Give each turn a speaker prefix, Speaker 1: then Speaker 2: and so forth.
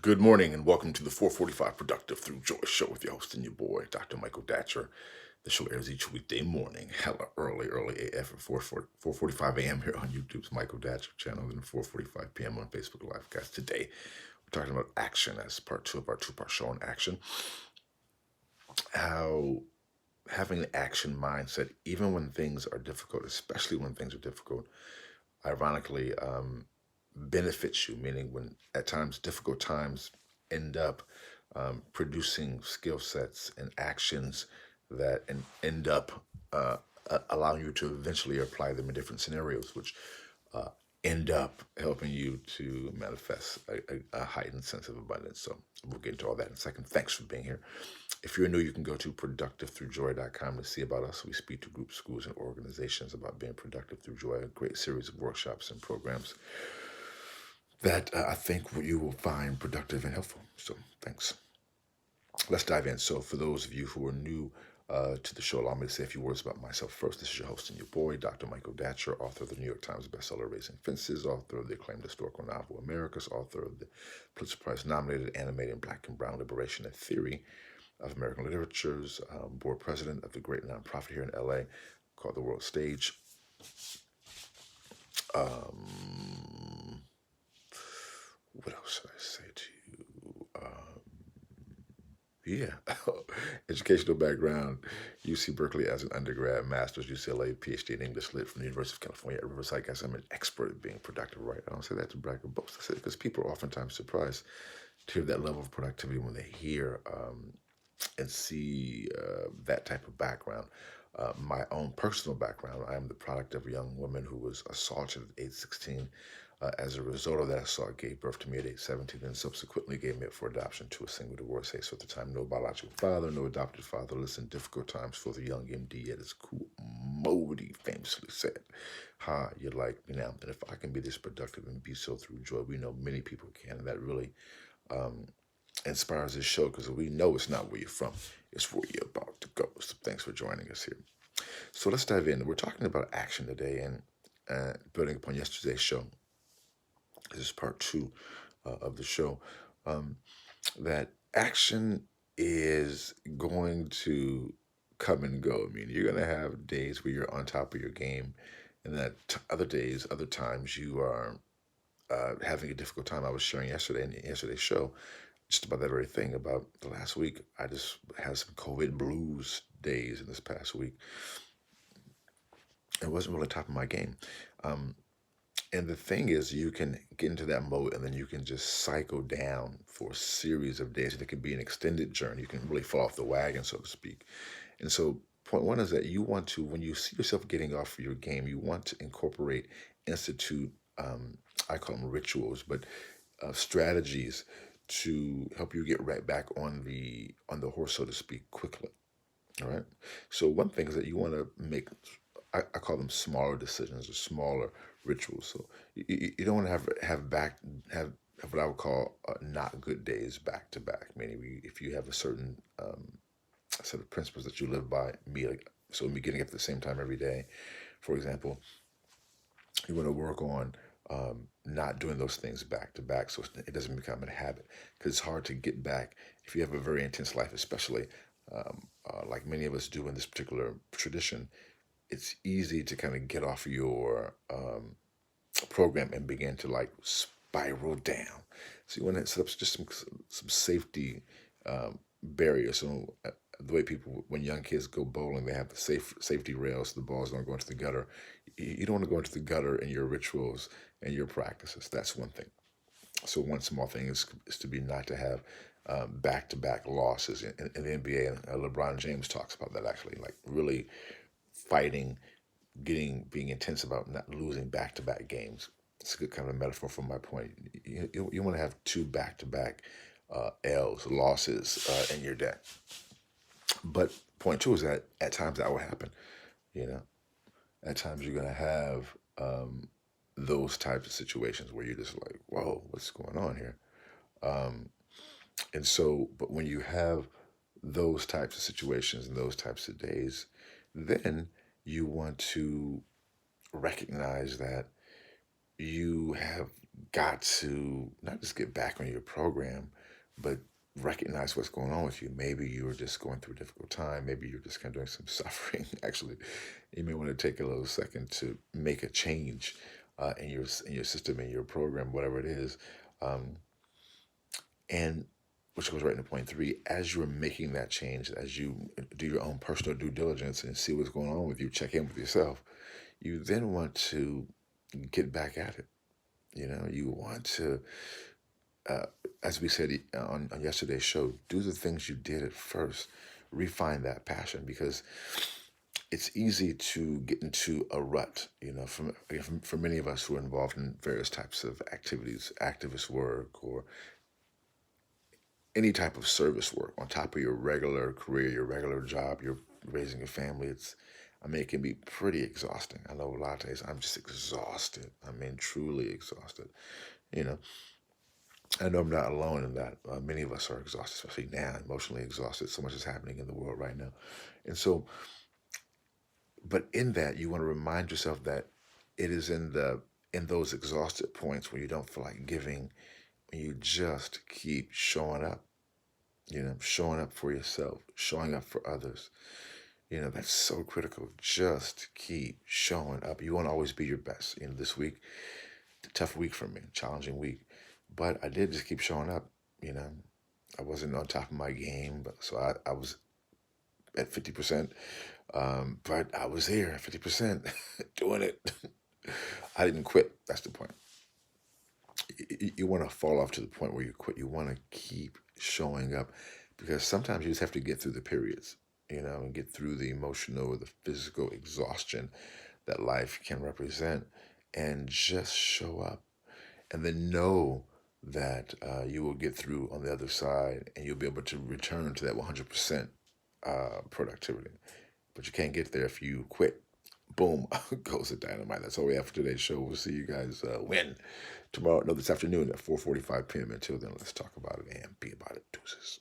Speaker 1: Good morning and welcome to the 445 Productive Through Joy show with your host and your boy, Dr. Michael Datcher. The show airs each weekday morning, hella early AF at 4:45 a.m. here on YouTube's Michael Datcher channel and 4:45 p.m. on Facebook Live. Guys, today we're talking about action as part two of our two-part show on action. How having an action mindset, even when things are difficult, especially when things are difficult, ironically, benefits you, meaning when at times difficult times end up producing skill sets and actions that end up allowing you to eventually apply them in different scenarios, which uh, end up helping you to manifest a heightened sense of abundance. So we'll get into all that in a second. Thanks for being here. If you're new, you can go to productivethroughjoy.com to see about us. We speak to groups, schools, and organizations about being productive through joy, a great series of workshops and programs that I think you will find productive and helpful. So thanks. Let's dive in. So for those of you who are new to the show, allow me to say a few words about myself first. This is your host and your boy, Dr. Michael Datcher, author of the New York Times bestseller Raising Fences, author of the acclaimed historical novel Americas, author of the Pulitzer Prize nominated animated Black and Brown Liberation and Theory of American Literatures, board president of the great nonprofit here in LA called The World Stage. Um, what else should I say to you? Yeah, educational background, UC Berkeley as an undergrad, master's, UCLA, PhD in English Lit from the University of California at Riverside. Guys, I'm an expert at being productive, right? I don't say that to brag or boast. I say it because people are oftentimes surprised to hear that level of productivity when they hear and see that type of background. My own personal background, I am the product of a young woman who was assaulted at age 16. As a result of that assault, gave birth to me at age 17 and subsequently gave me up for adoption to a single divorcee. So at the time, no biological father, no adopted father. Listen, difficult times for the young MD, as Cool Modi famously said. Ha, you like me now. And if I can be this productive and be so through joy, we know many people can. And that really um, inspires this show because we know it's not where you're from, it's where you're about to go. So thanks for joining us here. So let's dive in. We're talking about action today and building upon yesterday's show. This is part two of the show. Um, that action is going to come and go. I mean, you're going to have days where you're on top of your game, and that other days, other times, you are having a difficult time. I was sharing yesterday in yesterday's show just about that very thing about the last week. I just had some COVID blues days in this past week. It wasn't really top of my game. Um, and the thing is, you can get into that mode and then you can just cycle down for a series of days. And it can be an extended journey. You can really fall off the wagon, so to speak. And so, point one is that you want to, when you see yourself getting off your game, you want to incorporate, institute, I call them rituals, but strategies to help you get right back on the horse, so to speak, quickly. All right. So one thing is that you want to make, I call them smaller decisions or smaller rituals. So you don't want to have what I would call not good days back to back. Meaning, if you have a certain set of principles that you live by, me getting up at the same time every day, for example, you want to work on not doing those things back to back so it doesn't become a habit because it's hard to get back if you have a very intense life, especially like many of us do in this particular tradition. It's easy to kind of get off your program and begin to like spiral down. So you want to set up just some safety barriers. So the way people, when young kids go bowling, they have the safety rails so the balls don't go into the gutter. You don't want to go into the gutter in your rituals and your practices. That's one thing. So one small thing is to be not to have back-to-back losses in the NBA. And LeBron James talks about that actually, like really fighting, being intense about not losing back-to-back games. It's a good kind of metaphor from my point. You want to have two back-to-back L's, losses in your deck. But point two is that at times that will happen. You know, at times you're gonna have those types of situations where you're just like, whoa, what's going on here? Um, and so, but when you have those types of situations and those types of days, then you want to recognize that you have got to not just get back on your program, but recognize what's going on with you. Maybe you were just going through a difficult time. Maybe you're just kind of doing some suffering. Actually, you may want to take a little second to make a change in your system, in your program, whatever it is. Um, and which goes right into point three. As you're making that change, as you do your own personal due diligence and see what's going on with you, check in with yourself. You then want to get back at it. You want to, uh, as we said on yesterday's show, do the things you did at first. Refine that passion because it's easy to get into a rut. For many of us who are involved in various types of activities, activist work, or any type of service work on top of your regular career, your regular job, you're raising a family. It can be pretty exhausting. I know a lot of days I'm just exhausted. I mean, truly exhausted. You know, I know I'm not alone in that. Many of us are exhausted, especially now, emotionally exhausted. So much is happening in the world right now. And so, but in that, you want to remind yourself that it is in those exhausted points when you don't feel like giving, when you just keep showing up, showing up for yourself, showing up for others. That's so critical. Just keep showing up. You won't always be your best. This week, tough week for me, challenging week. But I did just keep showing up. You know, I wasn't on top of my game, but so I was at 50%. But I was here at 50%, doing it. I didn't quit. That's the point. You want to fall off to the point where you quit. You want to keep showing up because sometimes you just have to get through the periods, and get through the emotional or the physical exhaustion that life can represent and just show up and then know that you will get through on the other side and you'll be able to return to that 100% productivity. But you can't get there if you quit. Boom, goes the dynamite. That's all we have for today's show. We'll see you guys win tomorrow, no, this afternoon at 4:45 p.m. Until then, let's talk about it and be about it. Deuces.